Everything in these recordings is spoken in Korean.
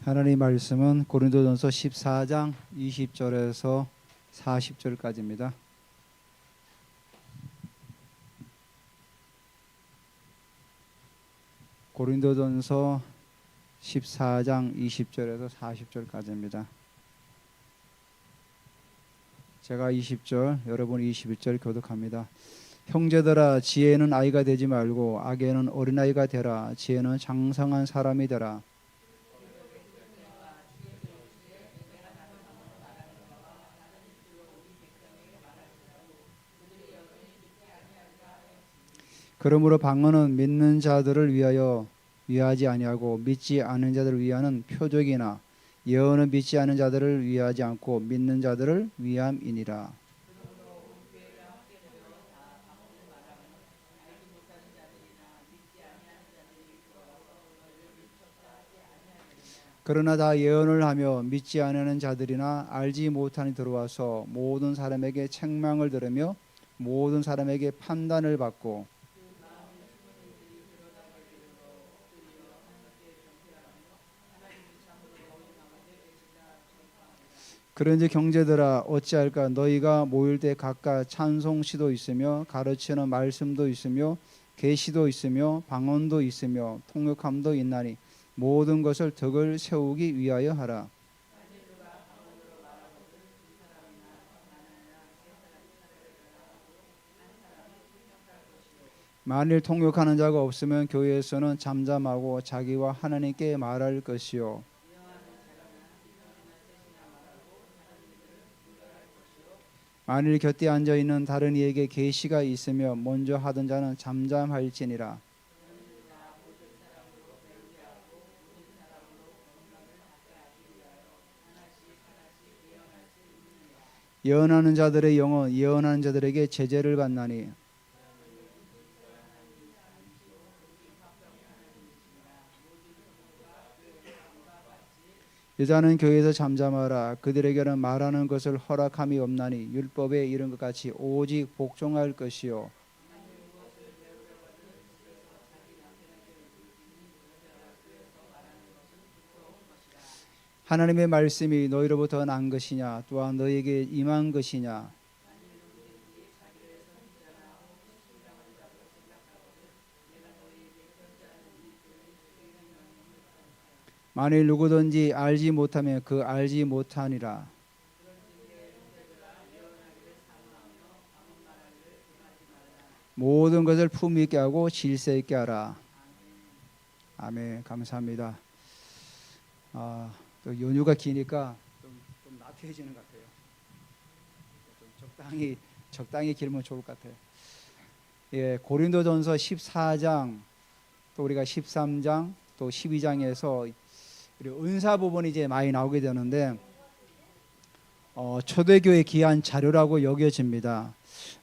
하나님 말씀은 고린도전서 14장 20절에서 40절까지입니다. 고린도전서 14장 20절에서 40절까지입니다. 제가 20절, 여러분 21절 교독합니다. 형제들아, 지혜는 아이가 되지 말고 악에는 어린아이가 되라. 지혜는 장성한 사람이 되라. 그러므로 방언은 믿는 자들을 위하여 위하지 아니하고 믿지 않은 자들을 위하는 표적이나 예언은 믿지 않은 자들을 위하지 않고 믿는 자들을 위함이니라. 그러나 다 예언을 하며 믿지 않는 자들이나 알지 못하니 들어와서 모든 사람에게 책망을 들으며 모든 사람에게 판단을 받고 그런즉 형제들아, 어찌할까? 너희가 모일 때 각각 찬송시도 있으며 가르치는 말씀도 있으며 계시도 있으며 방언도 있으며 통역함도 있나니 모든 것을 덕을 세우기 위하여 하라. 만일 통역하는 자가 없으면 교회에서는 잠잠하고 자기와 하나님께 말할 것이요 만일 곁에 앉아 있는 다른 이에게 계시가 있으며 먼저 하던 자는 잠잠할지니라. 예언하는 자들의 영은 예언하는 자들에게 제재를 받나니 여자는 교회에서 잠잠하라. 그들에게는 말하는 것을 허락함이 없나니 율법에 이른 것 같이 오직 복종할 것이요 하나님의 말씀이 너희로부터 난 것이냐 또한 너희에게 임한 것이냐. 만일 누구든지 알지 못하면 그 알지 못하니라. 모든 것을 품위 있게 하고 질서 있게 하라. 아멘. 감사합니다. 또 연휴가 기니까 좀 나태해지는 것 같아요. 좀 적당히 길면 좋을 것 같아요. 예, 고린도전서 14장 또 우리가 13장 또 12장에서 은사 부분이 이제 많이 나오게 되는데 초대교회 귀한 자료라고 여겨집니다.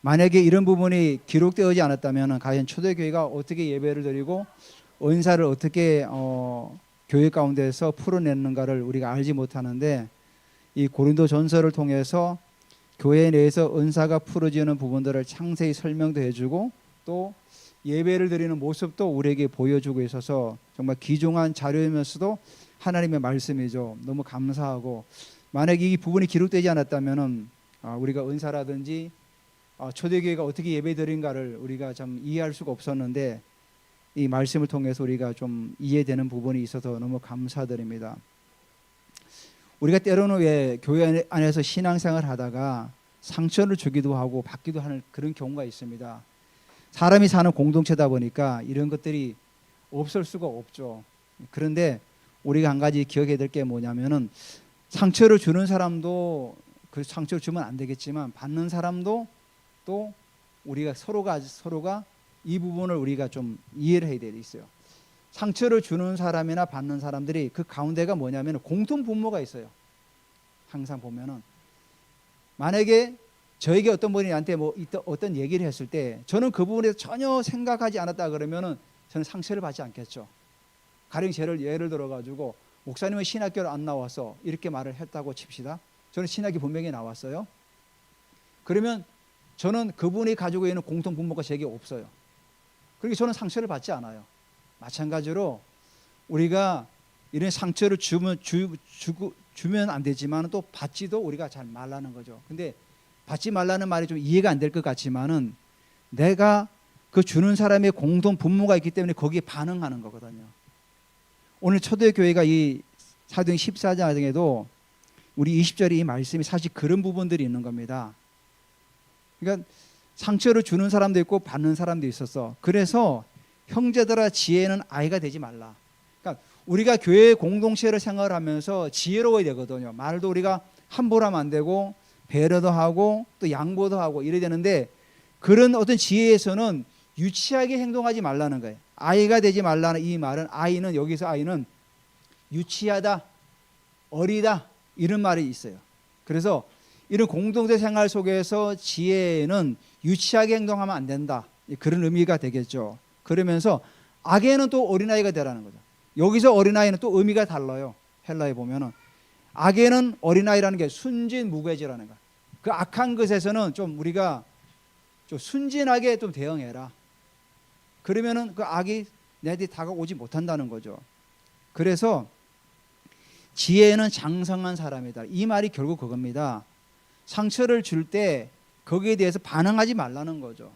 만약에 이런 부분이 기록되지 않았다면 과연 초대교회가 어떻게 예배를 드리고 은사를 어떻게 교회 가운데서 풀어냈는가를 우리가 알지 못하는데 이 고린도전서를 통해서 교회 내에서 은사가 풀어지는 부분들을 상세히 설명도 해주고 또 예배를 드리는 모습도 우리에게 보여주고 있어서 정말 귀중한 자료이면서도 하나님의 말씀이죠. 너무 감사하고 만약에 이 부분이 기록되지 않았다면 우리가 은사라든지 초대교회가 어떻게 예배드린가를 우리가 좀 이해할 수가 없었는데 이 말씀을 통해서 우리가 좀 이해되는 부분이 있어서 너무 감사드립니다. 우리가 때로는 왜 교회 안에서 신앙생활을 하다가 상처를 주기도 하고 받기도 하는 그런 경우가 있습니다. 사람이 사는 공동체다 보니까 이런 것들이 없을 수가 없죠. 그런데 우리가 한 가지 기억해야 될 게 뭐냐면은 상처를 주는 사람도 그 상처를 주면 안 되겠지만 받는 사람도 또 우리가 서로가 이 부분을 우리가 좀 이해를 해야 돼 있어요. 상처를 주는 사람이나 받는 사람들이 그 가운데가 뭐냐면 공통 분모가 있어요. 항상 보면은 만약에 저에게 어떤 분이 나한테 어떤 얘기를 했을 때 저는 그 부분에 전혀 생각하지 않았다 그러면은 저는 상처를 받지 않겠죠. 가령 예를 들어 가지고 목사님은 신학교를 안 나와서 이렇게 말을 했다고 칩시다. 저는 신학이 분명히 나왔어요. 그러면 저는 그분이 가지고 있는 공통 분모가 제게 없어요. 그러니까 저는 상처를 받지 않아요. 마찬가지로 우리가 이런 상처를 주면 안 되지만 또 받지도 우리가 잘 말라는 거죠. 근데 받지 말라는 말이 좀 이해가 안 될 것 같지만은 내가 그 주는 사람의 공동 분모가 있기 때문에 거기에 반응하는 거거든요. 오늘 초대교회가 이 사도행 14장에도 우리 20절에 이 말씀이 사실 그런 부분들이 있는 겁니다. 그러니까 상처를 주는 사람도 있고 받는 사람도 있었어. 그래서 형제들아 지혜는 아이가 되지 말라. 그러니까 우리가 교회 공동체를 생활하면서 지혜로워야 되거든요. 말도 우리가 함부로 하면 안 되고 배려도 하고 또 양보도 하고 이래야 되는데 그런 어떤 지혜에서는 유치하게 행동하지 말라는 거예요. 아이가 되지 말라는 이 말은 아이는 여기서 아이는 유치하다, 어리다 이런 말이 있어요. 그래서 이런 공동체 생활 속에서 지혜는 유치하게 행동하면 안 된다. 그런 의미가 되겠죠. 그러면서 악에는 또 어린아이가 되라는 거죠. 여기서 어린아이는 또 의미가 달라요. 헬라에 보면은 악에는 어린아이라는 게 순진무구해지라는 거야. 그 악한 것에서는 좀 우리가 좀 순진하게 좀 대응해라. 그러면은 그 악이 내 뒤에 다가오지 못한다는 거죠. 그래서 지혜는 장성한 사람이다. 이 말이 결국 그겁니다. 상처를 줄 때 거기에 대해서 반응하지 말라는 거죠.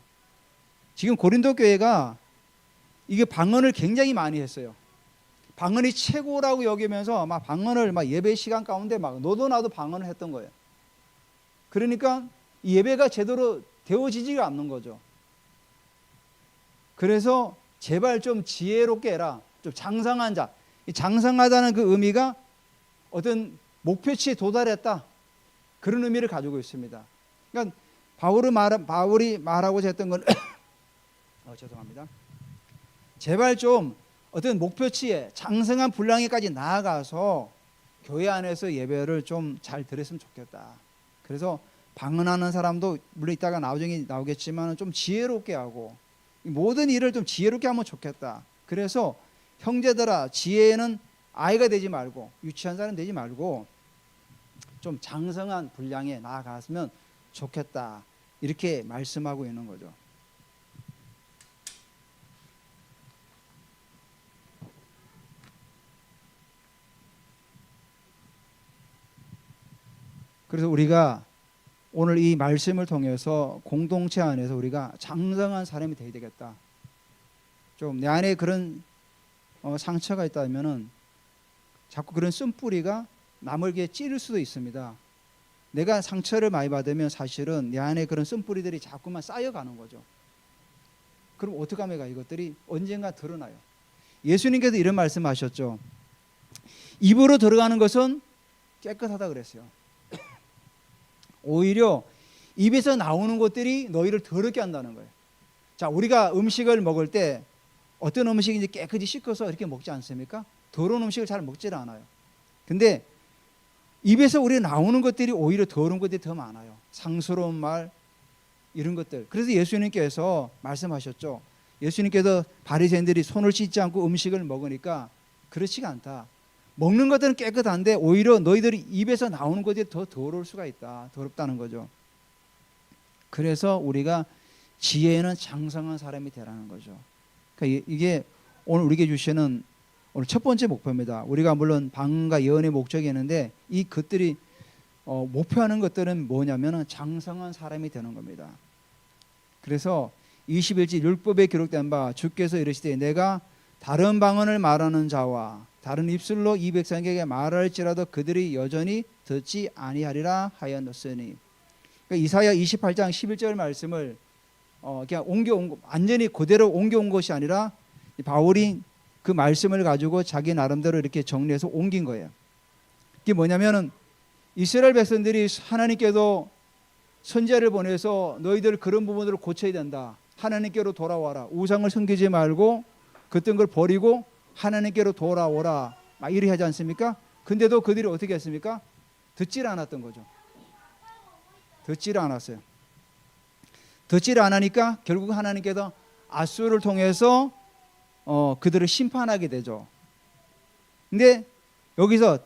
지금 고린도 교회가 이게 방언을 굉장히 많이 했어요. 방언이 최고라고 여기면서 막 방언을 막 예배 시간 가운데 막 너도 나도 방언을 했던 거예요. 그러니까 이 예배가 제대로 되어지지가 않는 거죠. 그래서 제발 좀 지혜롭게 해라. 좀 장성한 자. 이 장성하다는 그 의미가 어떤 목표치에 도달했다. 그런 의미를 가지고 있습니다. 그러니까 바울이 말하고자 했던 건 죄송합니다. 제발 좀 어떤 목표치에 장성한 분량에까지 나아가서 교회 안에서 예배를 좀 잘 드렸으면 좋겠다. 그래서 방언하는 사람도 물론 이따가 나중에 나오겠지만 좀 지혜롭게 하고 모든 일을 좀 지혜롭게 하면 좋겠다. 그래서 형제들아 지혜는 아이가 되지 말고 유치한 사람 되지 말고 좀 장성한 분량에 나아갔으면 좋겠다. 이렇게 말씀하고 있는 거죠. 그래서 우리가 오늘 이 말씀을 통해서 공동체 안에서 우리가 장성한 사람이 되어야 되겠다. 좀 내 안에 그런 상처가 있다면은 자꾸 그런 쓴뿌리가 남을 이렇게 찌를 수도 있습니다. 내가 상처를 많이 받으면 사실은 내 안에 그런 쓴뿌리들이 자꾸만 쌓여가는 거죠. 그럼 어떻게 하면 이것들이 언젠가 드러나요. 예수님께서 이런 말씀하셨죠. 입으로 들어가는 것은 깨끗하다 그랬어요. 오히려 입에서 나오는 것들이 너희를 더럽게 한다는 거예요. 자, 우리가 음식을 먹을 때 어떤 음식인지 깨끗이 씻어서 이렇게 먹지 않습니까? 더러운 음식을 잘 먹지를 않아요. 근데 입에서 우리 나오는 것들이 오히려 더러운 것들이 더 많아요. 상스러운 말 이런 것들. 그래서 예수님께서 말씀하셨죠. 예수님께서 바리새인들이 손을 씻지 않고 음식을 먹으니까 그렇지가 않다. 먹는 것들은 깨끗한데 오히려 너희들이 입에서 나오는 것들이 더 더러울 수가 있다. 더럽다는 거죠. 그래서 우리가 지혜는 장성한 사람이 되라는 거죠. 그러니까 이게 오늘 우리에게 주시는 오늘 첫 번째 목표입니다. 우리가 물론 방언과 예언의 목적이 있는데 이 것들이 목표하는 것들은 뭐냐면 장성한 사람이 되는 겁니다. 그래서 21절 율법에 기록된 바 주께서 이르시되 내가 다른 방언을 말하는 자와 다른 입술로 이 백성에게 말할지라도 그들이 여전히 듣지 아니하리라 하였으니. 그러니까 이사야 28장 11절 말씀을 그냥 완전히 그대로 옮겨온 것이 아니라 바울이 그 말씀을 가지고 자기 나름대로 이렇게 정리해서 옮긴 거예요. 이게 뭐냐면은 이스라엘 백성들이 하나님께도 선지자를 보내서 너희들 그런 부분들을 고쳐야 된다. 하나님께로 돌아와라. 우상을 섬기지 말고 그떤 걸 버리고 하나님께로 돌아오라. 막 이렇게 하지 않습니까? 근데도 그들이 어떻게 했습니까? 듣지를 않았던 거죠. 듣지를 않았어요. 듣지를 않으니까 결국 하나님께서 아수를 통해서 그들을 심판하게 되죠. 근데 여기서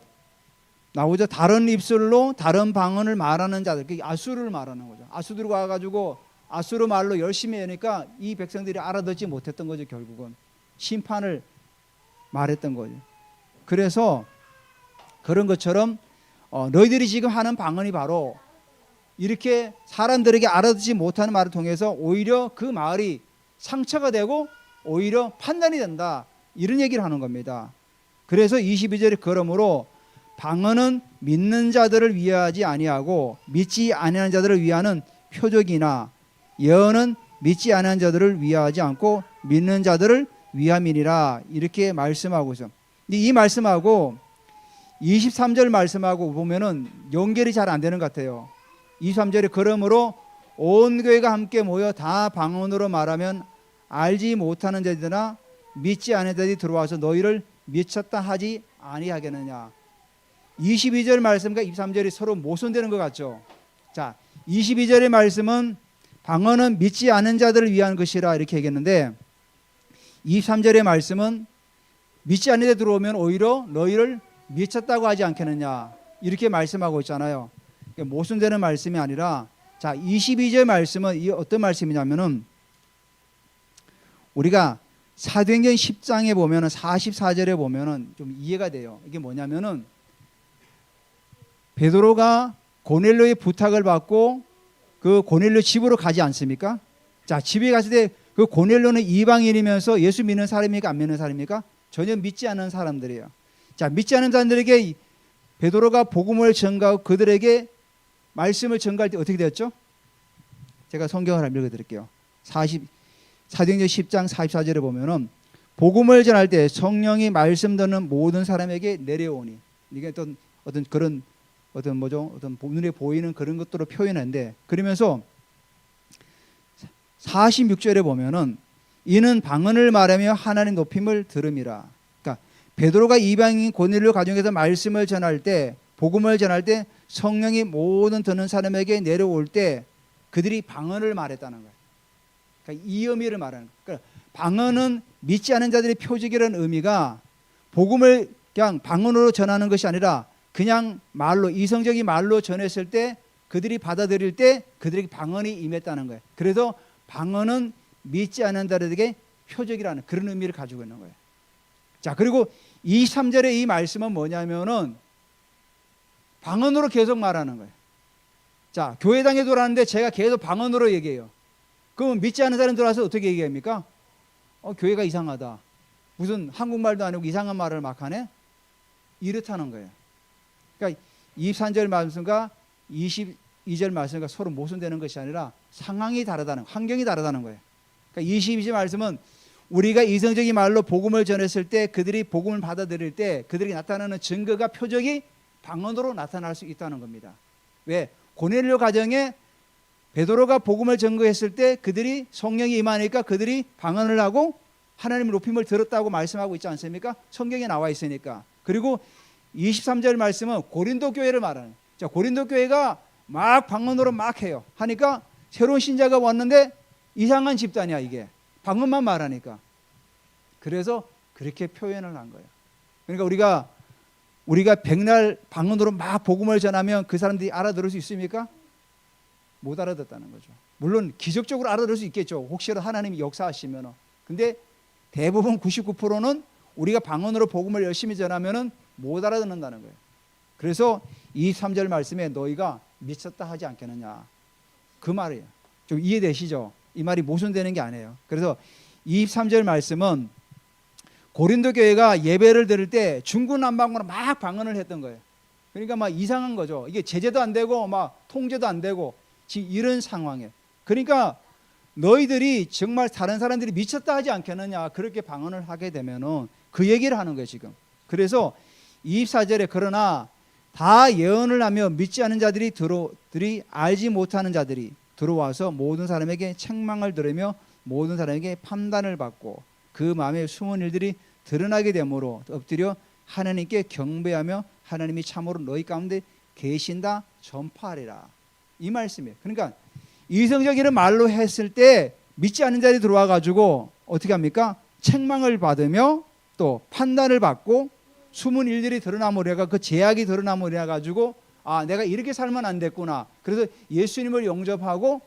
나오죠. 다른 입술로 다른 방언을 말하는 자들, 아수르를 말하는 거죠. 아수르가 와가지고 아수르 말로 열심히 하니까 이 백성들이 알아듣지 못했던 거죠. 결국은 심판을 말했던 거죠. 그래서 그런 것처럼 너희들이 지금 하는 방언이 바로 이렇게 사람들에게 알아듣지 못하는 말을 통해서 오히려 그 말이 상처가 되고 오히려 판단이 된다, 이런 얘기를 하는 겁니다. 그래서 22절에 그러므로 방언은 믿는 자들을 위하지 아니하고 믿지 아니하는 자들을 위하는 표적이나 예언은 믿지 아니하는 자들을 위하지 않고 믿는 자들을 위함이니라, 이렇게 말씀하고 있어요. 이 말씀하고 23절 말씀하고 보면은 연결이 잘 안 되는 것 같아요. 23절에 그러므로 온 교회가 함께 모여 다 방언으로 말하면 알지 못하는 자들이나 믿지 않은 자들이 들어와서 너희를 미쳤다 하지 아니하겠느냐. 22절 말씀과 23절이 서로 모순되는 것 같죠. 자, 22절의 말씀은 방언은 믿지 않은 자들을 위한 것이라 이렇게 얘기했는데 23절의 말씀은 믿지 않는 데 들어오면 오히려 너희를 미쳤다고 하지 않겠느냐, 이렇게 말씀하고 있잖아요. 모순되는 말씀이 아니라, 자, 22절 말씀은 이 어떤 말씀이냐면은 우리가 사도행전 10장에 보면은 44절에 보면은 좀 이해가 돼요. 이게 뭐냐면은 베드로가 고넬료의 부탁을 받고 그 고넬료 집으로 가지 않습니까? 자, 집에 갔을 때 그 고넬료는 이방인이면서 예수 믿는 사람입니까? 안 믿는 사람입니까? 전혀 믿지 않는 사람들이에요. 자, 믿지 않는 사람들에게 베드로가 복음을 전가하고 그들에게 말씀을 전가할 때 어떻게 되었죠? 제가 성경을 한번 읽어드릴게요. 사도행전 10장 44절에 보면은 복음을 전할 때 성령이 말씀 듣는 모든 사람에게 내려오니, 이게 어떤 그런 어떤 눈에 보이는 그런 것들로 표현하는데, 그러면서 46절에 보면은 이는 방언을 말하며 하나님 높임을 들음이라. 그러니까 베드로가 이방인 고넬료 가정에서 말씀을 전할 때, 복음을 전할 때 성령이 모든 듣는 사람에게 내려올 때 그들이 방언을 말했다는 거예요. 그러니까 이 의미를 말하는 거예요. 그러니까 방언은 믿지 않은 자들의 표적이라는 의미가 복음을 그냥 방언으로 전하는 것이 아니라 그냥 말로, 이성적인 말로 전했을 때 그들이 받아들일 때 그들에게 방언이 임했다는 거예요. 그래서 방언은 믿지 않는 자들에게 표적이라는 그런 의미를 가지고 있는 거예요. 자, 그리고 23절의 이 말씀은 뭐냐면은 방언으로 계속 말하는 거예요. 자, 교회당에 들어왔는데 제가 계속 방언으로 얘기해요. 그러면 믿지 않는 사람 들어와서 어떻게 얘기합니까? 교회가 이상하다. 무슨 한국말도 아니고 이상한 말을 막 하네? 이렇다는 거예요. 그러니까 23절 말씀과 22절 말씀과 서로 모순되는 것이 아니라 상황이 다르다는, 환경이 다르다는 거예요. 그러니까 22절 말씀은 우리가 이성적인 말로 복음을 전했을 때 그들이 복음을 받아들일 때 그들이 나타나는 증거가, 표적이 방언으로 나타날 수 있다는 겁니다. 왜? 고넬료 가정에 베드로가 복음을 전거했을 때 그들이 성령이 임하니까 그들이 방언을 하고 하나님의 높임을 들었다고 말씀하고 있지 않습니까? 성경에 나와 있으니까. 그리고 23절 말씀은 고린도 교회를 말하는. 자, 고린도 교회가 막 방언으로 막 해요. 하니까 새로운 신자가 왔는데 이상한 집단이야 이게. 방언만 말하니까. 그래서 그렇게 표현을 한 거예요. 그러니까 우리가 백날 방언으로 막 복음을 전하면 그 사람들이 알아들을 수 있습니까? 못 알아듣다는 거죠. 물론 기적적으로 알아들을 수 있겠죠. 혹시라도 하나님이 역사하시면. 근데 대부분 99%는 우리가 방언으로 복음을 열심히 전하면은 못 알아듣는다는 거예요. 그래서 23절 말씀에 너희가 미쳤다 하지 않겠느냐, 그 말이에요. 좀 이해되시죠? 이 말이 모순되는 게 아니에요. 그래서 23절 말씀은 고린도 교회가 예배를 드릴 때 중구난방으로 막 방언을 했던 거예요. 그러니까 막 이상한 거죠. 이게 제재도 안 되고 막 통제도 안 되고 지금 이런 상황에. 그러니까 너희들이 정말 다른 사람들이 미쳤다 하지 않겠느냐, 그렇게 방언을 하게 되면은 그 얘기를 하는 거예요 지금. 그래서 24절에 그러나 다 예언을 하며 믿지 않은 자들이 알지 못하는 자들이 들어와서 모든 사람에게 책망을 들으며 모든 사람에게 판단을 받고 그 마음에 숨은 일들이 드러나게 되므로 엎드려 하나님께 경배하며 하나님이 참으로 너희 가운데 계신다 전파하리라, 이 말씀이에요. 그러니까 이성적인 말로 했을 때 믿지 않는 자들이 들어와 가지고 어떻게 합니까? 책망을 받으며 또 판단을 받고 숨은 일들이 드러나므리가, 그 제약이 드러나므리가 가지고 아, 내가 이렇게 살면 안 됐구나. 그래서 예수님을 영접하고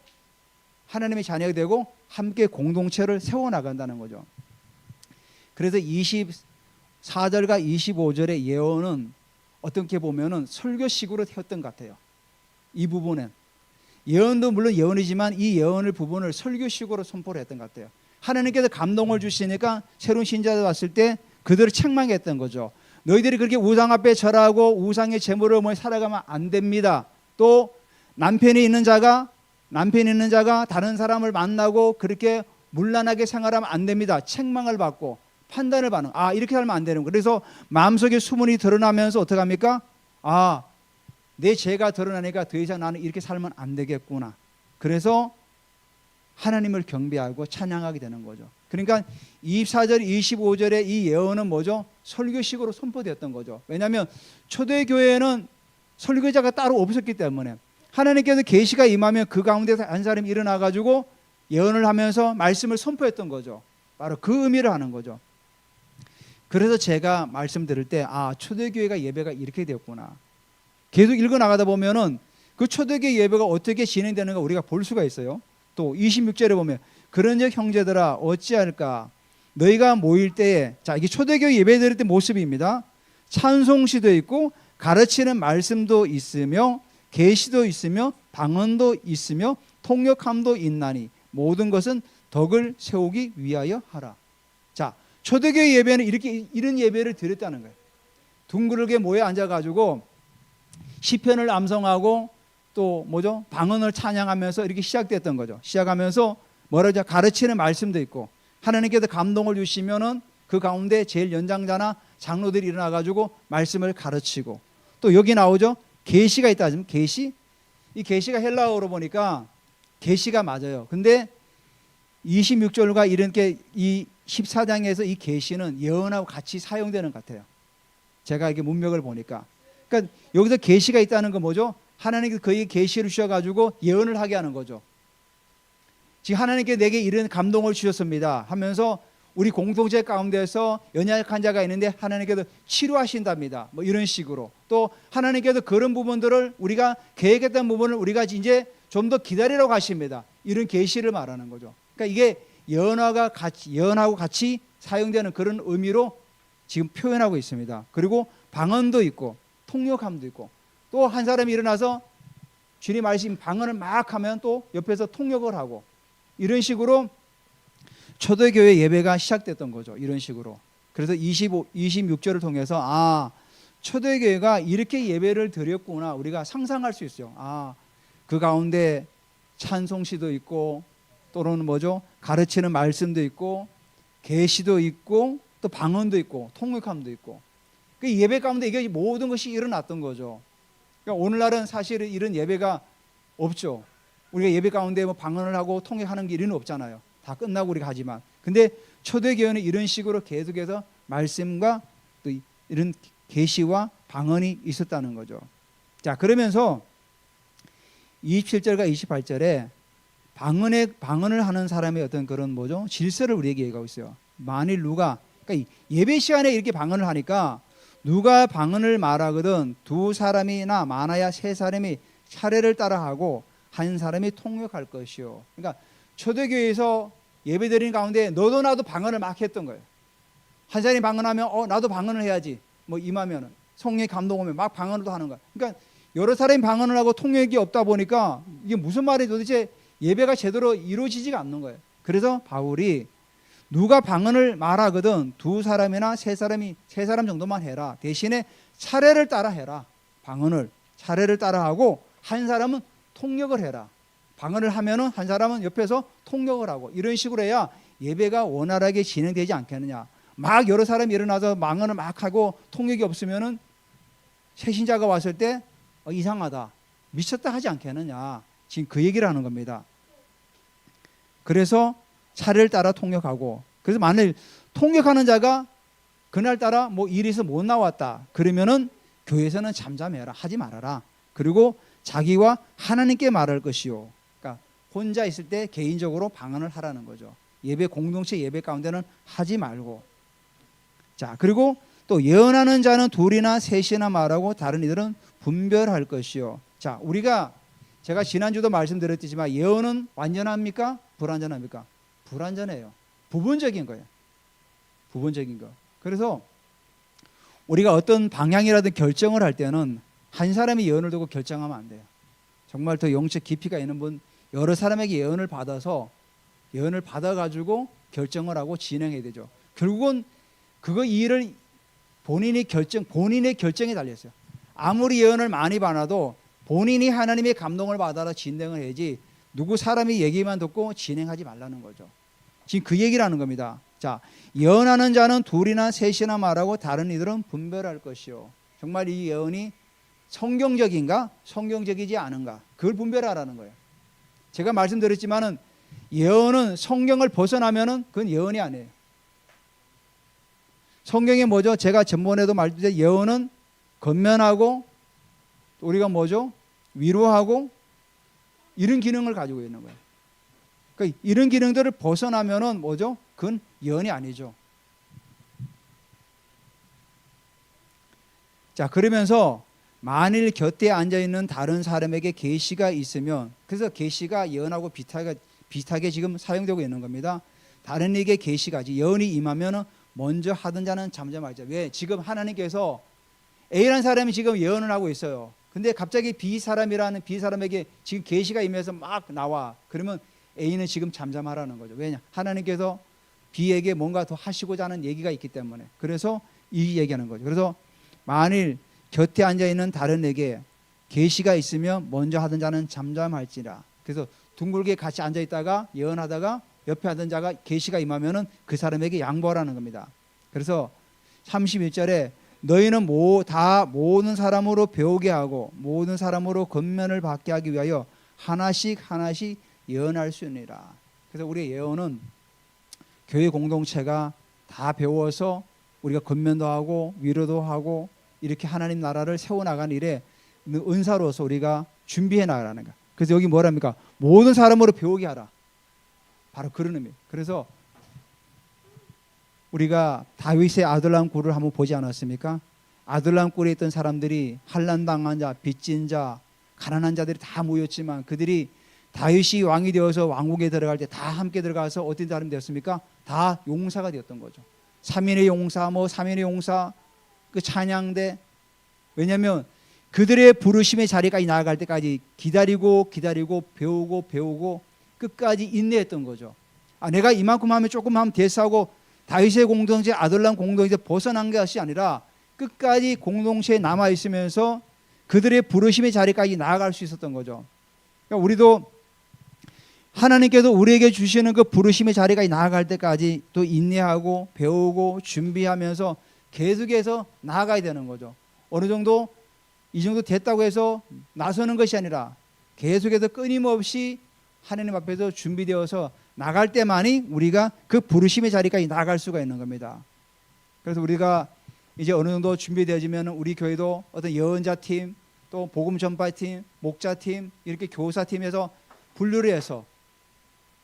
하나님의 자녀가 되고 함께 공동체를 세워나간다는 거죠. 그래서 4절과 25절의 예언은 어떻게 보면은 설교식으로 했던 것 같아요. 이 부분은 예언도 물론 예언이지만 이 예언을 부분을 설교식으로 선포를 했던 것 같아요. 하나님께서 감동을 주시니까 새로운 신자들 왔을 때 그들을 책망했던 거죠. 너희들이 그렇게 우상 앞에 절하고 우상의 제물을 뭐 살아가면 안 됩니다. 또 남편이 있는 자가 다른 사람을 만나고 그렇게 문란하게 생활하면 안 됩니다. 책망을 받고 판단을 받는, 이렇게 살면 안 되는 거예요. 그래서 마음속에 수문이 드러나면서 어떻게 합니까? 내 죄가 드러나니까 더 이상 나는 이렇게 살면 안 되겠구나. 그래서 하나님을 경배하고 찬양하게 되는 거죠. 그러니까 24절, 25절의 이 예언은 뭐죠? 설교식으로 선포되었던 거죠. 왜냐하면 초대교회는 설교자가 따로 없었기 때문에 하나님께서 계시가 임하면 그 가운데서 한 사람이 일어나가지고 예언을 하면서 말씀을 선포했던 거죠. 바로 그 의미를 하는 거죠. 그래서 제가 말씀드릴 때 초대교회가 예배가 이렇게 되었구나. 계속 읽어나가다 보면은 그 초대교회 예배가 어떻게 진행되는가 우리가 볼 수가 있어요. 또 26절에 보면 그런즉 형제들아 어찌할까 너희가 모일 때에, 이게 초대교회 예배 드릴 때 모습입니다. 찬송시도 있고 가르치는 말씀도 있으며 계시도 있으며 방언도 있으며 통역함도 있나니 모든 것은 덕을 세우기 위하여 하라. 초대교회 예배는 이런 예배를 드렸다는 거예요. 둥그렇게 모여 앉아가지고 시편을 암송하고 또 방언을 찬양하면서 이렇게 시작됐던 거죠. 시작하면서 가르치는 말씀도 있고 하나님께서 감동을 주시면은 그 가운데 제일 연장자나 장로들이 일어나가지고 말씀을 가르치고 또 여기 나오죠. 계시가 있다 하면 계시? 이 계시가 헬라어로 보니까 계시가 맞아요. 근데 26절과 이렇게 이 14장에서 이 계시는 예언하고 같이 사용되는 것 같아요. 제가 이게 문맥을 보니까. 그러니까 여기서 계시가 있다는 건 뭐죠? 하나님께서 그에게 계시를 주셔가지고 예언을 하게 하는 거죠. 지금 하나님께 내게 이런 감동을 주셨습니다 하면서 우리 공동체 가운데서 연약한 자가 있는데 하나님께서 치료하신답니다. 이런 식으로. 또 하나님께서 그런 부분들을 우리가 계획했던 부분을 우리가 이제 좀 더 기다리라고 하십니다. 이런 계시를 말하는 거죠. 그러니까 이게 예언하고 같이 사용되는 그런 의미로 지금 표현하고 있습니다. 그리고 방언도 있고 통역함도 있고 또 한 사람이 일어나서 주님 말씀 방언을 막 하면 또 옆에서 통역을 하고 이런 식으로 초대교회 예배가 시작됐던 거죠. 이런 식으로. 그래서 26절을 통해서 초대교회가 이렇게 예배를 드렸구나 우리가 상상할 수 있어요. 그 가운데 찬송시도 있고 또는 가르치는 말씀도 있고 계시도 있고 또 방언도 있고 통역함도 있고 그 예배 가운데 이게 모든 것이 일어났던 거죠. 그러니까 오늘날은 사실은 이런 예배가 없죠. 우리가 예배 가운데 방언을 하고 통역하는 게 이런 없잖아요. 다 끝나고 우리가 하지만. 근데 초대교회는 이런 식으로 계속해서 말씀과 또 이런 계시와 방언이 있었다는 거죠. 그러면서 27절과 28절에 방언을 하는 사람의 어떤 그런 질서를 우리에게 얘기하고 있어요. 만일 그러니까 예배 시간에 이렇게 방언을 하니까 누가 방언을 말하거든 두 사람이나 많아야 세 사람이 차례를 따라하고 한 사람이 통역할 것이요. 그러니까 초대교회에서 예배드리는 가운데 너도 나도 방언을 막 했던 거예요. 한 사람이 방언하면 나도 방언을 해야지. 임하면은 성령의 감동 오면 막 방언을 하는 거야. 그러니까 여러 사람이 방언을 하고 통역이 없다 보니까 이게 무슨 말이 도대체 예배가 제대로 이루어지지가 않는 거예요. 그래서 바울이 누가 방언을 말하거든 두 사람이나 세 사람 정도만 해라. 대신에 차례를 따라 해라. 방언을 차례를 따라 하고 한 사람은 통역을 해라. 방언을 하면은 한 사람은 옆에서 통역을 하고 이런 식으로 해야 예배가 원활하게 진행되지 않겠느냐. 막 여러 사람이 일어나서 방언을 막 하고 통역이 없으면은 새신자가 왔을 때 이상하다. 미쳤다 하지 않겠느냐. 지금 그 얘기를 하는 겁니다. 그래서 차례를 따라 통역하고 그래서 만일 통역하는 자가 그날따라 일에서 못 나왔다. 그러면은 교회에서는 잠잠해라. 하지 말아라. 그리고 자기와 하나님께 말할 것이요. 그러니까 혼자 있을 때 개인적으로 방언을 하라는 거죠. 공동체 예배 가운데는 하지 말고. 그리고 또 예언하는 자는 둘이나 셋이나 말하고 다른 이들은 분별할 것이요. 제가 지난주도 말씀드렸지만 예언은 완전합니까? 불완전합니까? 불완전해요. 부분적인 거예요. 부분적인 거. 그래서 우리가 어떤 방향이라든 결정을 할 때는 한 사람이 예언을 두고 결정하면 안 돼요. 정말 더 영적 깊이가 있는 분, 여러 사람에게 예언을 받아서 예언을 받아가지고 결정을 하고 진행해야 되죠. 결국은 그거 일을 본인의 결정에 달렸어요. 아무리 예언을 많이 받아도 본인이 하나님의 감동을 받아라 진행을 해야지 누구 사람이 얘기만 듣고 진행하지 말라는 거죠. 지금 그 얘기를 하는 겁니다. 자, 예언하는 자는 둘이나 셋이나 말하고 다른 이들은 분별할 것이요. 정말 이 예언이 성경적인가 성경적이지 않은가 그걸 분별하라는 거예요. 제가 말씀드렸지만은 예언은 성경을 벗어나면은 그건 예언이 아니에요. 성경이 뭐죠? 제가 전번에도 말씀드렸죠. 예언은 건면하고 우리가 뭐죠? 위로하고 이런 기능을 가지고 있는 거예요. 그러니까 이런 기능들을 벗어나면은 뭐죠? 그건 예언이 아니죠. 자, 그러면서 만일 곁에 앉아 있는 다른 사람에게 계시가 있으면, 그래서 계시가 예언하고 비슷하게 지금 사용되고 있는 겁니다. 다른 이에게 계시가, 예언이 임하면 먼저 하던 자는 잠잠하자. 왜? 지금 하나님께서 A라는 사람이 지금 예언을 하고 있어요. 근데 갑자기 B 사람에게 지금 계시가 임해서 막 나와. 그러면 A는 지금 잠잠하라는 거죠. 왜냐? 하나님께서 B에게 뭔가 더 하시고자 하는 얘기가 있기 때문에. 그래서 이 얘기하는 거죠. 그래서 만일 곁에 앉아 있는 다른 에게 계시가 있으면 먼저 하던 자는 잠잠할지라. 그래서 둥글게 같이 앉아 있다가 예언하다가 옆에 하던 자가 계시가 임하면은 그 사람에게 양보하라는 겁니다. 그래서 31절에 너희는 다 모든 사람으로 배우게 하고 모든 사람으로 권면을 받게 하기 위하여 하나씩 예언할 수 있느니라. 그래서 우리의 예언은 교회 공동체가 다 배워서 우리가 권면도 하고 위로도 하고 이렇게 하나님 나라를 세워나가는 일에 은사로서 우리가 준비해 나가라는 거야. 그래서 여기 뭐랍니까? 모든 사람으로 배우게 하라. 바로 그런 의미. 그래서 우리가 다윗의 아둘람 굴을 한번 보지 않았습니까? 아둘람 굴에 있던 사람들이 환난당한 자, 빚진 자, 가난한 자들이 다 모였지만 그들이 다윗이 왕이 되어서 왕국에 들어갈 때 다 함께 들어가서 어떤 사람이 되었습니까? 다 용사가 되었던 거죠. 3인의 용사, 3인의 용사, 그 찬양대. 왜냐하면 그들의 부르심의 자리까지 나아갈 때까지 기다리고 배우고 끝까지 인내했던 거죠. 내가 이만큼 하면 조금 하면 됐어하고 다윗의 공동체, 아둘람 공동체에서 벗어난 것이 아니라 끝까지 공동체에 남아 있으면서 그들의 부르심의 자리까지 나아갈 수 있었던 거죠. 그러니까 우리도 하나님께서 우리에게 주시는 그 부르심의 자리까지 나아갈 때까지 또 인내하고 배우고 준비하면서 계속해서 나아가야 되는 거죠. 어느 정도 이 정도 됐다고 해서 나서는 것이 아니라 계속해서 끊임없이 하나님 앞에서 준비되어서 나갈 때만이 우리가 그 부르심의 자리까지 나아갈 수가 있는 겁니다. 그래서 우리가 이제 어느 정도 준비되어지면 우리 교회도 어떤 예언자 팀, 또 복음 전파 팀, 목자 팀, 이렇게 교사 팀에서 분류를 해서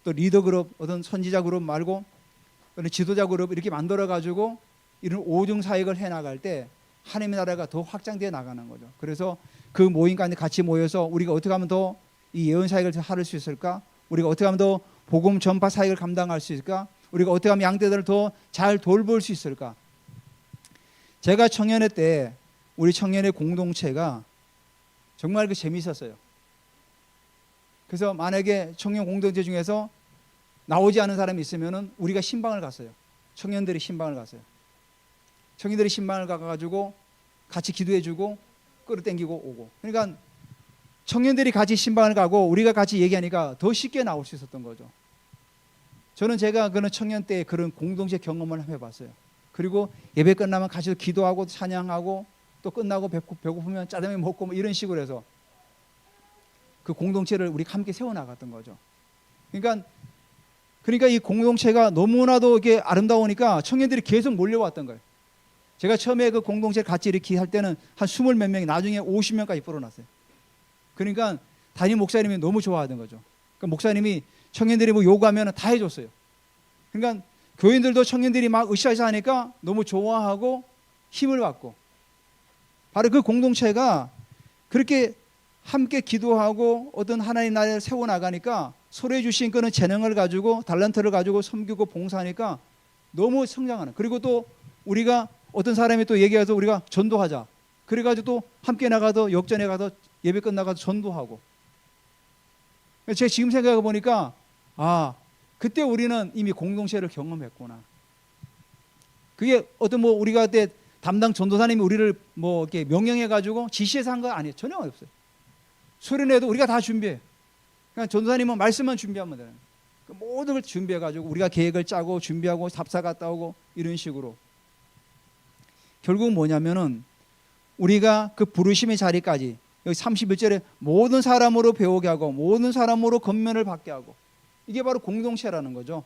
또 리더 그룹, 어떤 선지자 그룹 말고 지도자 그룹 이렇게 만들어 가지고 이런 오중 사역을 해 나갈 때 하나님의 나라가 더 확장되어 나가는 거죠. 그래서 그 모임까지 같이 모여서 우리가 어떻게 하면 더 이 예언 사역을 할 수 있을까? 우리가 어떻게 하면 더 복음 전파 사역을 감당할 수 있을까? 우리가 어떻게 하면 양떼들을 더 잘 돌볼 수 있을까? 제가 청년회 때 우리 청년회 공동체가 정말 그 재미있었어요. 그래서 만약에 청년 공동체 중에서 나오지 않은 사람이 있으면은 우리가 신방을 갔어요. 청년들이 신방을 갔어요. 청년들이 신방을 가가지고 같이 기도해주고 끌어당기고 오고. 그러니까 청년들이 같이 신방을 가고 우리가 같이 얘기하니까 더 쉽게 나올 수 있었던 거죠. 저는 제가 그런 청년 때 그런 공동체 경험을 해봤어요. 그리고 예배 끝나면 같이 기도하고 찬양하고 또 끝나고 배고프면 짜장면 먹고 뭐 이런 식으로 해서 그 공동체를 우리가 함께 세워나갔던 거죠. 그러니까 이 공동체가 너무나도 이게 아름다우니까 청년들이 계속 몰려왔던 거예요. 제가 처음에 그 공동체를 같이 이렇게 할 때는 한 20몇 명이 나중에 50명까지 불어났어요. 그러니까 담임 목사님이 너무 좋아하던 거죠. 그러니까 목사님이 청년들이 뭐 요구하면 다 해줬어요. 그러니까 교인들도 청년들이 막 으쌰으쌰 하니까 너무 좋아하고 힘을 받고 바로 그 공동체가 그렇게 함께 기도하고 어떤 하나님 나라를 세워나가니까 서로에 주신 그런 재능을 가지고 달란트를 가지고 섬기고 봉사하니까 너무 성장하는. 그리고 또 우리가 어떤 사람이 또 얘기해서 우리가 전도하자. 그래가지고 또 함께 나가서 역전에 가서 예배 끝나가서 전도하고. 제가 지금 생각해 보니까 그때 우리는 이미 공동체를 경험했구나. 그게 어떤 뭐 우리가 그때 담당 전도사님이 우리를 뭐 이렇게 명령해 가지고 지시해서 한 거 아니에요. 전혀 없어요. 수련회도 우리가 다 준비해. 그냥 전도사님은 말씀만 준비하면 되는 거예요. 그 모든 걸 준비해 가지고 우리가 계획을 짜고 준비하고 답사 갔다 오고 이런 식으로. 결국은 뭐냐면은 우리가 그 부르심의 자리까지 여기 31절에 모든 사람으로 배우게 하고 모든 사람으로 권면을 받게 하고, 이게 바로 공동체라는 거죠.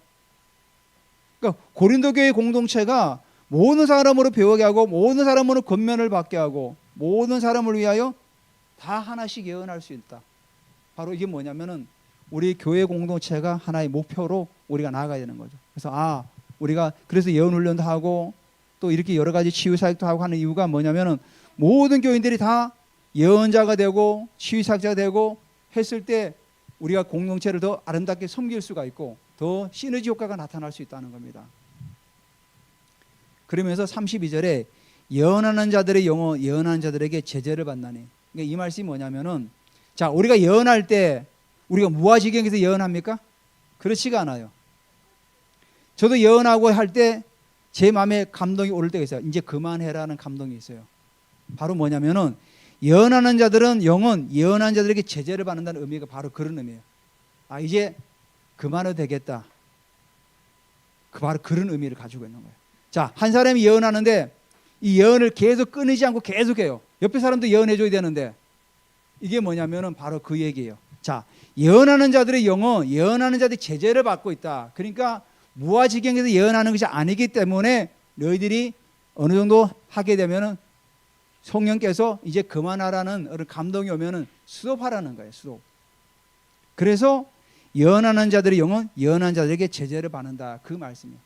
그러니까 고린도 교회 공동체가 모든 사람으로 배우게 하고 모든 사람으로 권면을 받게 하고 모든 사람을 위하여 다 하나씩 예언할 수 있다. 바로 이게 뭐냐면은 우리 교회 공동체가 하나의 목표로 우리가 나아가야 되는 거죠. 그래서 우리가 그래서 예언 훈련도 하고 또 이렇게 여러 가지 치유 사역도 하고 하는 이유가 뭐냐면은 모든 교인들이 다 예언자가 되고 치유 사역자가 되고 했을 때 우리가 공동체를 더 아름답게 섬길 수가 있고 더 시너지 효과가 나타날 수 있다는 겁니다. 그러면서 32절에 예언하는 자들의 영어 예언하는 자들에게 제재를 받나니, 그러니까 이 말씀이 뭐냐면은 자, 우리가 예언할 때 우리가 무아지경에서 예언합니까? 그렇지가 않아요. 저도 예언하고 할 때 제 마음에 감동이 오를 때가 있어요. 이제 그만해라는 감동이 있어요. 바로 뭐냐면은 예언하는 자들은 영은 예언하는 자들에게 제재를 받는다는 의미가 바로 그런 의미예요. 이제 그만해도 되겠다. 바로 그런 의미를 가지고 있는 거예요. 자, 한 사람이 예언하는데 이 예언을 계속 끊이지 않고 계속해요. 옆에 사람도 예언해줘야 되는데 이게 뭐냐면은 바로 그 얘기예요. 자, 예언하는 자들의 영은 예언하는 자들이 제재를 받고 있다. 그러니까 무아지경에서 예언하는 것이 아니기 때문에 너희들이 어느 정도 하게 되면은 성령께서 이제 그만하라는 그런 감동이 오면은 스톱하라는 거예요. 스톱. 그래서 예언하는 자들의 영은 예언하는 자들에게 제재를 받는다. 그 말씀이에요.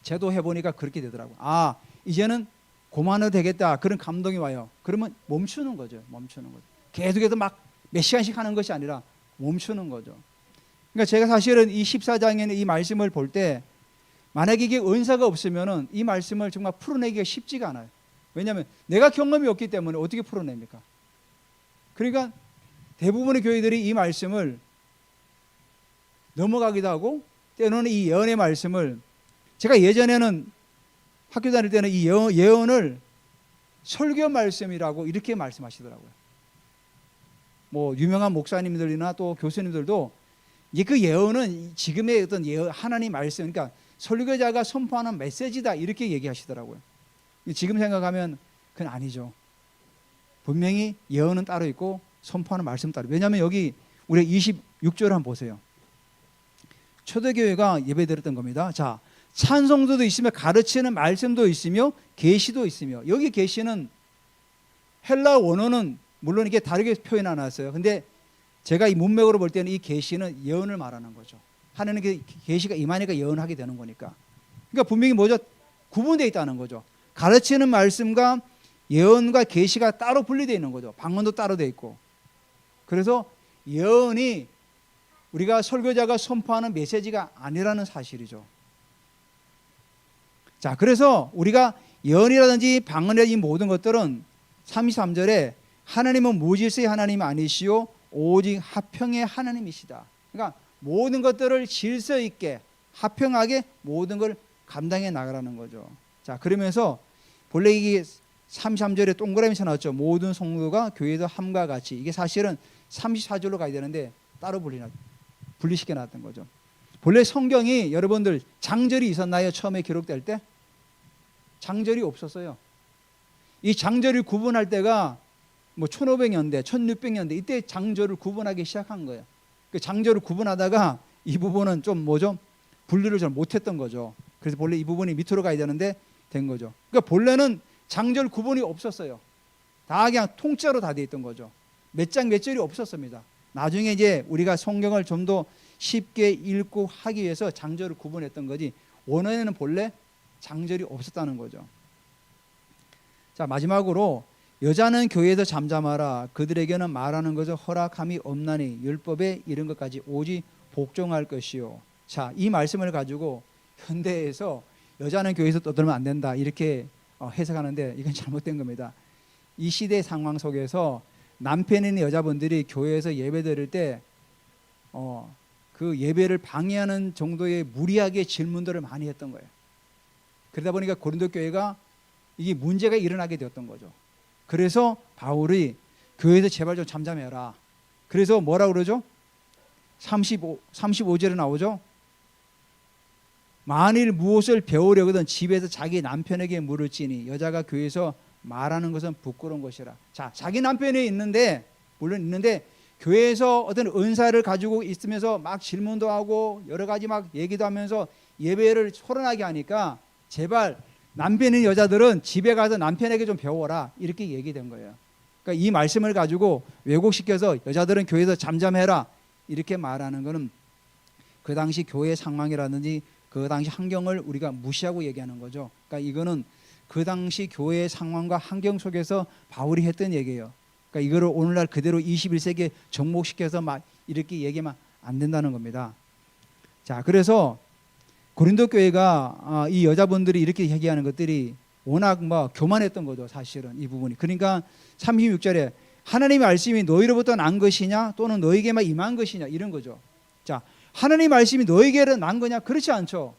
제도 해보니까 그렇게 되더라고요. 이제는 그만해도 되겠다. 그런 감동이 와요. 그러면 멈추는 거죠. 멈추는 거죠. 계속해서 막 몇 시간씩 하는 것이 아니라 멈추는 거죠. 그러니까 제가 사실은 이 14장에는 이 말씀을 볼 때 만약에 이게 은사가 없으면은 이 말씀을 정말 풀어내기가 쉽지가 않아요. 왜냐하면 내가 경험이 없기 때문에 어떻게 풀어냅니까? 그러니까 대부분의 교회들이 이 말씀을 넘어가기도 하고 때로는 이 예언의 말씀을, 제가 예전에는 학교 다닐 때는 이 예언을 설교 말씀이라고 이렇게 말씀하시더라고요. 뭐 유명한 목사님들이나 또 교수님들도 이제 그 예언은 지금의 어떤 하나님 말씀, 그러니까 설교자가 선포하는 메시지다 이렇게 얘기하시더라고요. 지금 생각하면 그건 아니죠. 분명히 예언은 따로 있고 선포하는 말씀 따로. 왜냐하면 여기 우리 26절 한번 보세요. 초대교회가 예배 드렸던 겁니다. 자, 찬송도도 있으며 가르치는 말씀도 있으며 계시도 있으며, 여기 계시는 헬라 원어는 물론 이게 다르게 표현해 놨어요. 근데 제가 이 문맥으로 볼 때는 이 계시는 예언을 말하는 거죠. 하나님의 계시가 임하니까 예언하게 되는 거니까. 그러니까 분명히 뭐죠? 구분되어 있다는 거죠. 가르치는 말씀과 예언과 계시가 따로 분리되어 있는 거죠. 방언도 따로 되어 있고. 그래서 예언이 우리가 설교자가 선포하는 메시지가 아니라는 사실이죠. 자, 그래서 우리가 예언이라든지 방언이라든지 모든 것들은 33절에 하나님은 무질서의 하나님이 아니시오 오직 화평의 하나님이시다. 그러니까 모든 것들을 질서 있게 화평하게 모든 걸 감당해 나가라는 거죠. 자, 그러면서 본래 이게 33절에 동그라미 쳐놨죠. 모든 성도가 교회도 함과 같이. 이게 사실은 34절로 가야 되는데 따로 분리시켜 놨던 거죠. 본래 성경이 여러분들 장절이 있었나요? 처음에 기록될 때? 장절이 없었어요. 이 장절을 구분할 때가 뭐 1500년대, 1600년대 이때 장절을 구분하기 시작한 거예요. 그 장절을 구분하다가 이 부분은 좀 뭐죠? 분류를 잘 못했던 거죠. 그래서 본래 이 부분이 밑으로 가야 되는데 된 거죠. 그러니까 본래는 장절 구분이 없었어요. 다 그냥 통째로 다 돼 있던 거죠. 몇 장 몇 절이 없었습니다. 나중에 이제 우리가 성경을 좀 더 쉽게 읽고 하기 위해서 장절을 구분했던 거지 원어에는 본래 장절이 없었다는 거죠. 자, 마지막으로 여자는 교회에서 잠잠하라. 그들에게는 말하는 것을 허락함이 없나니 율법에 이른 것까지 오직 복종할 것이요. 자, 이 말씀을 가지고 현대에서 여자는 교회에서 떠들면 안 된다 이렇게 해석하는데 이건 잘못된 겁니다. 이 시대 상황 속에서 남편인 여자분들이 교회에서 예배 드릴 때 그 예배를 방해하는 정도의 무리하게 질문들을 많이 했던 거예요. 그러다 보니까 고린도 교회가 이게 문제가 일어나게 되었던 거죠. 그래서 바울이 교회에서 제발 좀 잠잠해라. 그래서 뭐라 그러죠? 35절에 나오죠. 만일 무엇을 배우려거든 집에서 자기 남편에게 물을지니 여자가 교회에서 말하는 것은 부끄러운 것이라. 자, 자기 남편이 있는데 물론 있는데 교회에서 어떤 은사를 가지고 있으면서 막 질문도 하고 여러 가지 막 얘기도 하면서 예배를 소란하게 하니까 제발 남편인 여자들은 집에 가서 남편에게 좀 배워라 이렇게 얘기된 거예요. 그러니까 이 말씀을 가지고 왜곡시켜서 여자들은 교회에서 잠잠해라 이렇게 말하는 것은 그 당시 교회 상황이라든지 그 당시 환경을 우리가 무시하고 얘기하는 거죠. 그러니까 이거는 그 당시 교회의 상황과 환경 속에서 바울이 했던 얘기예요. 그러니까 이거를 오늘날 그대로 21세기에 접목시켜서 막 이렇게 얘기하면 안 된다는 겁니다. 자, 그래서 고린도 교회가 이 여자분들이 이렇게 얘기하는 것들이 워낙 교만했던 거죠, 사실은 이 부분이. 그러니까 36절에 하나님의 말씀이 너희로부터 난 것이냐 또는 너희에게만 임한 것이냐 이런 거죠. 자, 하나님의 말씀이 너희에게 난 거냐? 그렇지 않죠.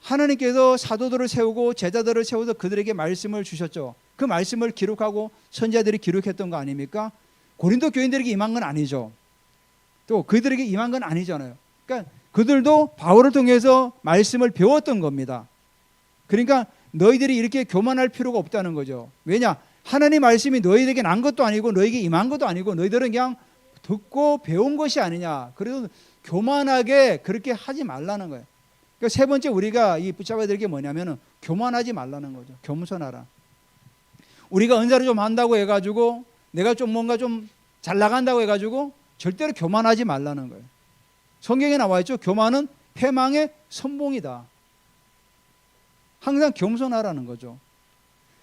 하나님께서 사도들을 세우고 제자들을 세워서 그들에게 말씀을 주셨죠. 그 말씀을 기록하고 선지자들이 기록했던 거 아닙니까? 고린도 교인들에게 임한 건 아니죠. 또 그들에게 임한 건 아니잖아요. 그러니까 그들도 바울을 통해서 말씀을 배웠던 겁니다. 그러니까 너희들이 이렇게 교만할 필요가 없다는 거죠. 왜냐? 하나님 말씀이 너희에게 난 것도 아니고 너희에게 임한 것도 아니고 너희들은 그냥 듣고 배운 것이 아니냐. 그래도 교만하게 그렇게 하지 말라는 거예요. 그러니까 세 번째 우리가 이 붙잡아야 될 게 뭐냐면은 교만하지 말라는 거죠. 겸손하라. 우리가 은사를 좀 한다고 해가지고 내가 좀 뭔가 좀 잘 나간다고 해가지고 절대로 교만하지 말라는 거예요. 성경에 나와 있죠. 교만은 패망의 선봉이다. 항상 겸손하라는 거죠.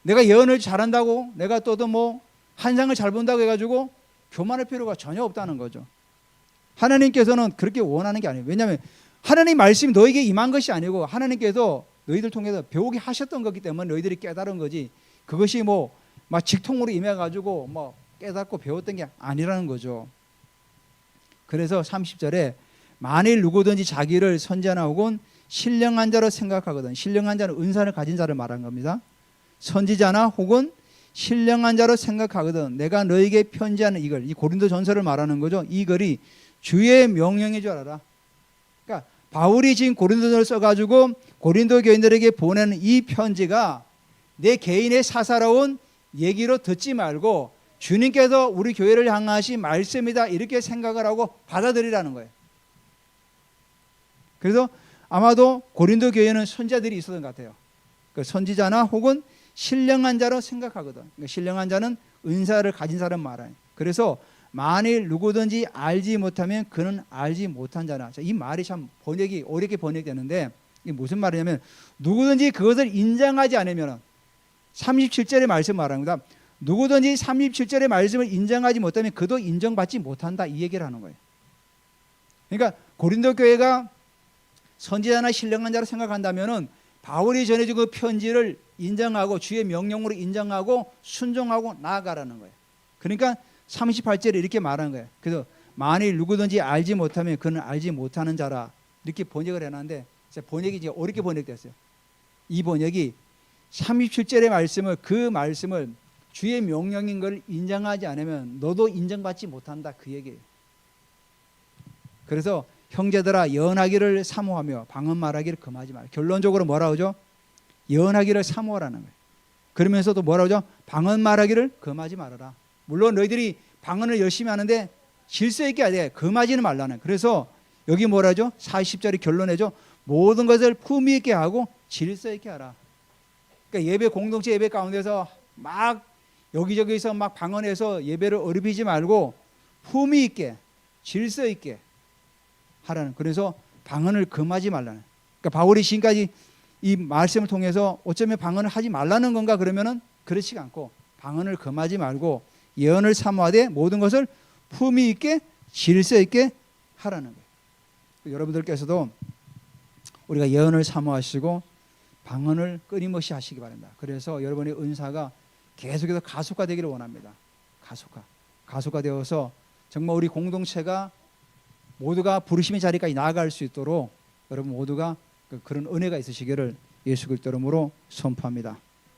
내가 예언을 잘한다고 내가 또도 한상을 잘 본다고 해가지고 교만할 필요가 전혀 없다는 거죠. 하나님께서는 그렇게 원하는 게 아니에요. 왜냐하면 하나님 말씀이 너에게 임한 것이 아니고 하나님께서 너희들 통해서 배우게 하셨던 거기 때문에 너희들이 깨달은 거지 그것이 막 직통으로 임해가지고 깨닫고 배웠던 게 아니라는 거죠. 그래서 30절에 만일 누구든지 자기를 선지자나 혹은 신령한 자로 생각하거든. 신령한 자는 은사를 가진 자를 말한 겁니다. 선지자나 혹은 신령한 자로 생각하거든 내가 너에게 편지하는 이 글, 이 고린도 전서를 말하는 거죠. 이 글이 주의 명령인 줄 알아라. 그러니까 바울이 지금 고린도전을 써가지고 고린도 교인들에게 보내는 이 편지가 내 개인의 사사로운 얘기로 듣지 말고 주님께서 우리 교회를 향하신 말씀이다 이렇게 생각을 하고 받아들이라는 거예요. 그래서 아마도 고린도 교회는 선지자들이 있었던 것 같아요. 그 선지자나 혹은 신령한 자로 생각하거든. 그러니까 신령한 자는 은사를 가진 사람 말아요. 그래서 만일 누구든지 알지 못하면 그는 알지 못한 자나. 이 말이 참 번역이 어렵게 번역되는데 이게 무슨 말이냐면 누구든지 그것을 인정하지 않으면 37절의 말씀 말합니다. 누구든지 37절의 말씀을 인정하지 못하면 그도 인정받지 못한다 이 얘기를 하는 거예요. 그러니까 고린도 교회가 선지자나 신령한 자로 생각한다면은 바울이 전해준 그 편지를 인정하고 주의 명령으로 인정하고 순종하고 나아가라는 거예요. 그러니까 38절에 이렇게 말하는 거예요. 그래서 만일 누구든지 알지 못하면 그는 알지 못하는 자라 이렇게 번역을 해놨는데 번역이 이제 어렵게 번역됐어요. 이 번역이 37절의 말씀을 그 말씀을 주의 명령인 걸 인정하지 않으면 너도 인정받지 못한다 그 얘기예요. 그래서 형제들아 예언하기를 사모하며 방언 말하기를 금하지 마라. 결론적으로 뭐라 하죠? 예언하기를 사모하라는 거예요. 그러면서도 뭐라 하죠? 방언 말하기를 금하지 말아라. 물론 너희들이 방언을 열심히 하는데 질서 있게 해야 돼. 금하지는 말라는. 그래서 여기 뭐라 하죠? 40절이 결론해죠. 모든 것을 품위 있게 하고 질서 있게 하라. 그러니까 예배 공동체 예배 가운데서 막 여기저기서 막 방언해서 예배를 어렵히지 말고 품위 있게 질서 있게 하라는. 그래서 방언을 금하지 말라는. 그러니까 바울이 지금까지 이 말씀을 통해서 어쩌면 방언을 하지 말라는 건가 그러면은 그렇지 않고 방언을 금하지 말고 예언을 사모하되 모든 것을 품위 있게 질서 있게 하라는 거예요. 여러분들께서도 우리가 예언을 사모하시고 방언을 끊임없이 하시기 바랍니다. 그래서 여러분의 은사가 계속해서 가속화되기를 원합니다. 가속화되어서 정말 우리 공동체가 모두가 부르심의 자리까지 나아갈 수 있도록 여러분 모두가 그런 은혜가 있으시기를 예수 그리스도 이름으로 선포합니다.